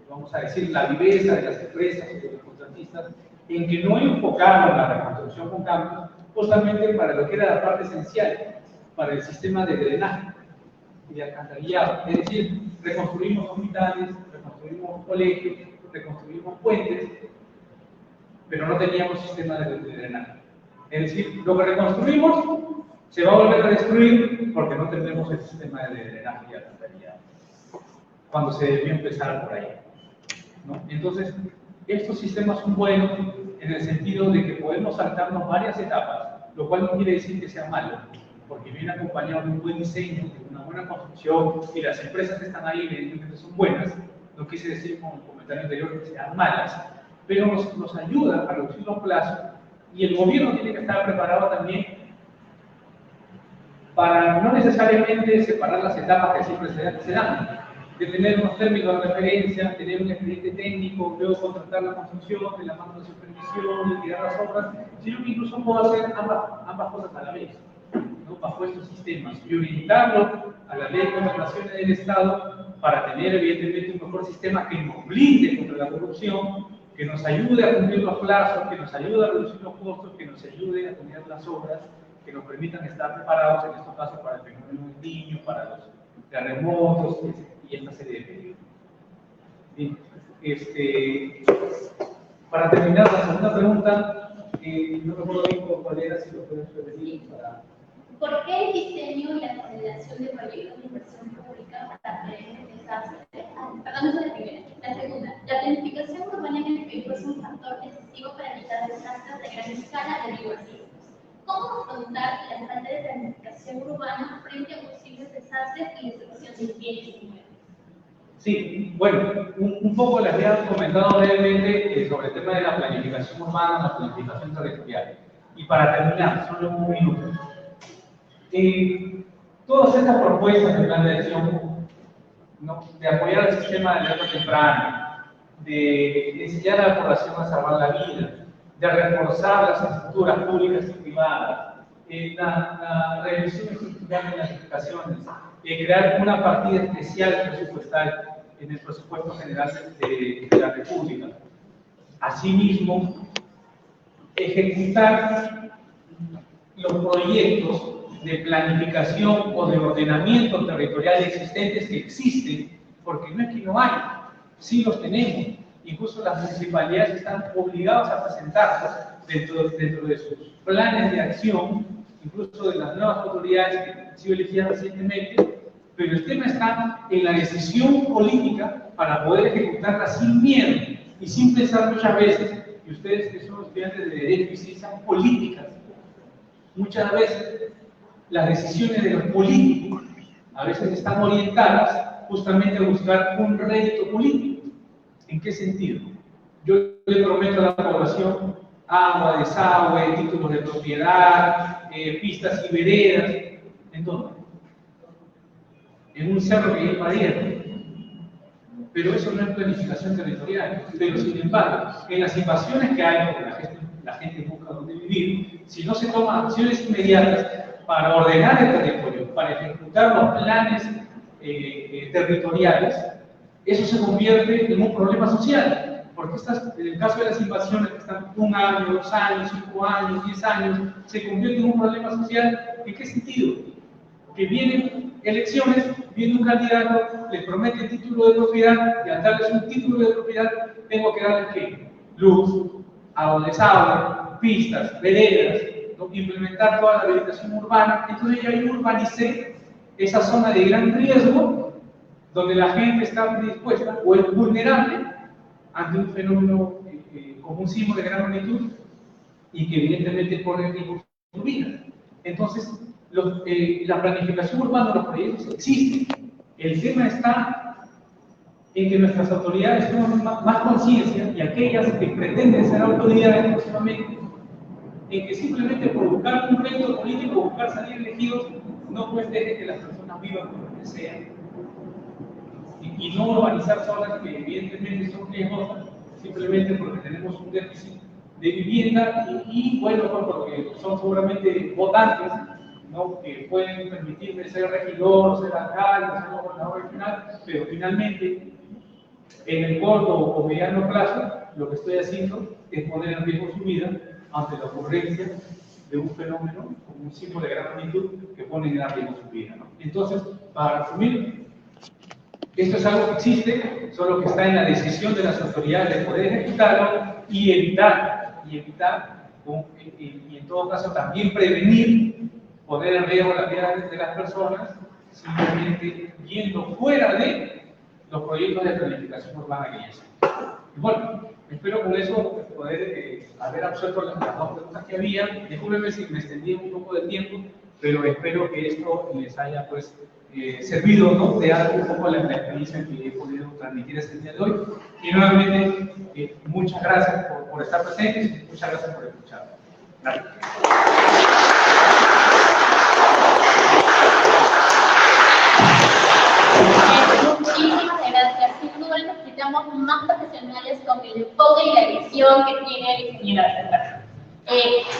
Speaker 3: vamos a decir, la viveza de las empresas y de los contratistas, en que no enfocaron la reconstrucción con cambios justamente para lo que era la parte esencial, para el sistema de drenaje y de alcantarillado. Es decir, reconstruimos hospitales, reconstruimos colegios, reconstruimos puentes, pero no teníamos sistema de drenaje. Es decir, lo que reconstruimos se va a volver a destruir porque no tenemos el sistema de drenaje y alcantarillado, cuando se debió empezar por ahí, ¿no? Entonces, estos sistemas son buenos en el sentido de que podemos saltarnos varias etapas, lo cual no quiere decir que sea malo, porque viene acompañado de un buen diseño, de una buena construcción, y las empresas que están ahí evidentemente son buenas. No quise decir con el comentario anterior que sean malas, pero nos ayuda a reducir los plazos, y el gobierno tiene que estar preparado también para no necesariamente separar las etapas que siempre se dan. de tener unos términos de referencia, tener un expediente técnico, luego contratar la construcción, de la mano de supervisión, liquidar las obras, sino que incluso puedo hacer ambas cosas a la vez, ¿no? Bajo estos sistemas, y orientarlo a la ley de contrataciones del Estado para tener evidentemente un mejor sistema que nos blinde contra la corrupción, que nos ayude a cumplir los plazos, que nos ayude a reducir los costos, que nos ayude a tener las obras, que nos permitan estar preparados, en estos casos, para el fenómeno del Niño, para los terremotos y esta serie de periodos. Bien, para terminar, la segunda pregunta, no recuerdo bien cuál era, si lo puedes repetir para...
Speaker 2: ¿Por qué el diseño y la formulación de proyectos de inversión pública para prevenir desastres? Perdón, esa es la primera. La segunda, la planificación urbana en el Perú es un factor decisivo para evitar desastres de gran escala debido a sismos. ¿Cómo afrontar la falta de planificación urbana frente a posibles desastres y destrucción de bienes inmuebles?
Speaker 3: Sí, bueno, un poco les había comentado brevemente sobre el tema de la planificación urbana, la planificación territorial. Y para terminar, solo un minuto. Todas estas propuestas de plan de acción, ¿no?, de apoyar el sistema de alerta temprana, de enseñar a la población a salvar la vida, de reforzar las estructuras públicas y privadas, la revisión estructural de las edificaciones, crear una partida especial presupuestal en el presupuesto general de la República. Asimismo, ejecutar los proyectos de planificación o de ordenamiento territorial existentes que existen, porque no es que no hay, sí los tenemos. Incluso las municipalidades están obligadas a presentarlos dentro de sus planes de acción, incluso de las nuevas autoridades que han sido elegidas recientemente, pero el tema está en la decisión política para poder ejecutarla sin miedo y sin pensar muchas veces, y ustedes que son estudiantes de Derecho y Ciencias Políticas, muchas veces las decisiones de los políticos a veces están orientadas justamente a buscar un rédito político. ¿En qué sentido? Yo le prometo a la población agua, desagüe, títulos de propiedad, pistas y veredas. ¿En dónde? En un cerro que es abierto. Pero eso no es planificación territorial. Pero sin embargo, en las invasiones que hay, porque la gente busca dónde vivir, si no se toman acciones inmediatas para ordenar el territorio, para ejecutar los planes territoriales, eso se convierte en un problema social, porque en el caso de las invasiones que están 1 año, 2 años, 5 años, 10 años, se convierte en un problema social. ¿En qué sentido? Que vienen elecciones, viene un candidato, le promete el título de propiedad, y al darles un título de propiedad, tengo que darles ¿qué? Luz, agua, desagüe, pistas, veredas, ¿no?, implementar toda la rehabilitación urbana. Entonces yo urbanicé esa zona de gran riesgo, donde la gente está predispuesta o es vulnerable ante un fenómeno como un sismo de gran magnitud y que evidentemente pone en riesgo su vida. Entonces, la planificación urbana, los proyectos existen. El tema está en que nuestras autoridades tengan más conciencia, y aquellas que pretenden ser autoridades próximamente, en que simplemente por buscar un rédito político, buscar salir elegidos, no pues deje que las personas vivan por lo que sea. Y no urbanizar zonas que evidentemente son riesgosas, simplemente porque tenemos un déficit de vivienda y bueno, porque son seguramente votantes, ¿no?, que pueden permitirme ser regidor, ser alcalde, ser gobernador regional, pero finalmente, en el corto o mediano plazo, lo que estoy haciendo es poner en riesgo su vida ante la ocurrencia de un fenómeno como un sismo de gran magnitud que pone en riesgo su vida, ¿no? Entonces, para resumir, esto es algo que existe, solo que está en la decisión de las autoridades de poder ejecutarlo y evitar, y en todo caso también prevenir, poner en riesgo la vida de las personas, simplemente yendo fuera de los proyectos de planificación urbana que ya existen. Y bueno, espero con eso poder haber absuelto las 2 preguntas que había. Discúlpenme si me extendí un poco de tiempo, pero espero que esto les haya pues servido, ¿no?, de algo un poco la experiencia que he podido transmitir este día de hoy. Y nuevamente, muchas gracias por estar presentes, muchas gracias por escuchar. Gracias.
Speaker 2: seamos más profesionales con el enfoque y la visión que tiene el ingeniero Alberto.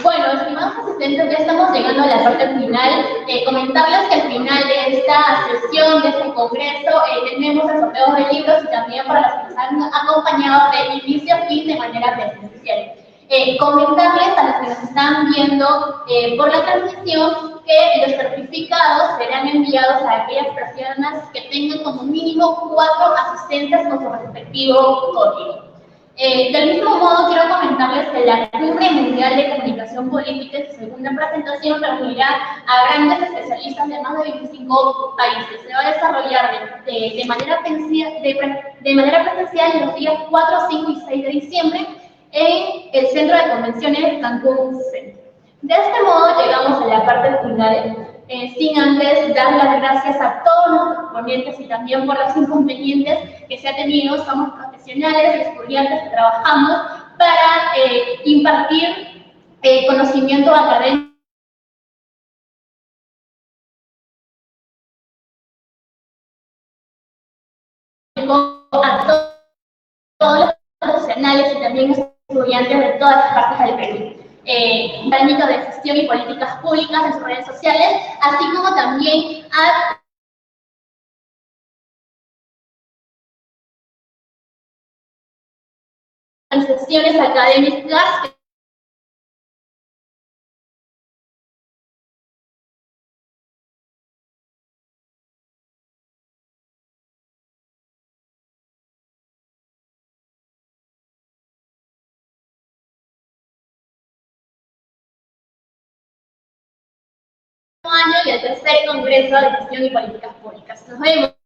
Speaker 2: Bueno, estimados asistentes, ya estamos llegando a la parte final. Comentarles que al final de esta sesión, de este congreso, tenemos el sorteo de libros y también para los que nos han acompañado de inicio a fin de manera presencial. Comentarles a los que nos están viendo por la transmisión que los certificados serán enviados a aquellas personas que tengan como mínimo 4 asistentes con su respectivo código. Del mismo modo, quiero comentarles que la Cumbre Mundial de Comunicación Política en su segunda presentación reunirá a grandes especialistas de más de 25 países. Se va a desarrollar de manera presencial los días 4, 5 y 6 de diciembre en el Centro de Convenciones Cancún Centro. De este modo llegamos a la parte final, sin antes dar las gracias a todos los ponentes y también por los inconvenientes que se ha tenido. Somos profesionales y estudiantes que trabajamos para impartir conocimiento académico a todos los profesionales y también estudiantes de todas las partes del Perú. Académicos de gestión y políticas públicas en sus redes sociales, así como también a organizaciones académicas año y el tercer Congreso de Gestión y Políticas Públicas. Nos vemos.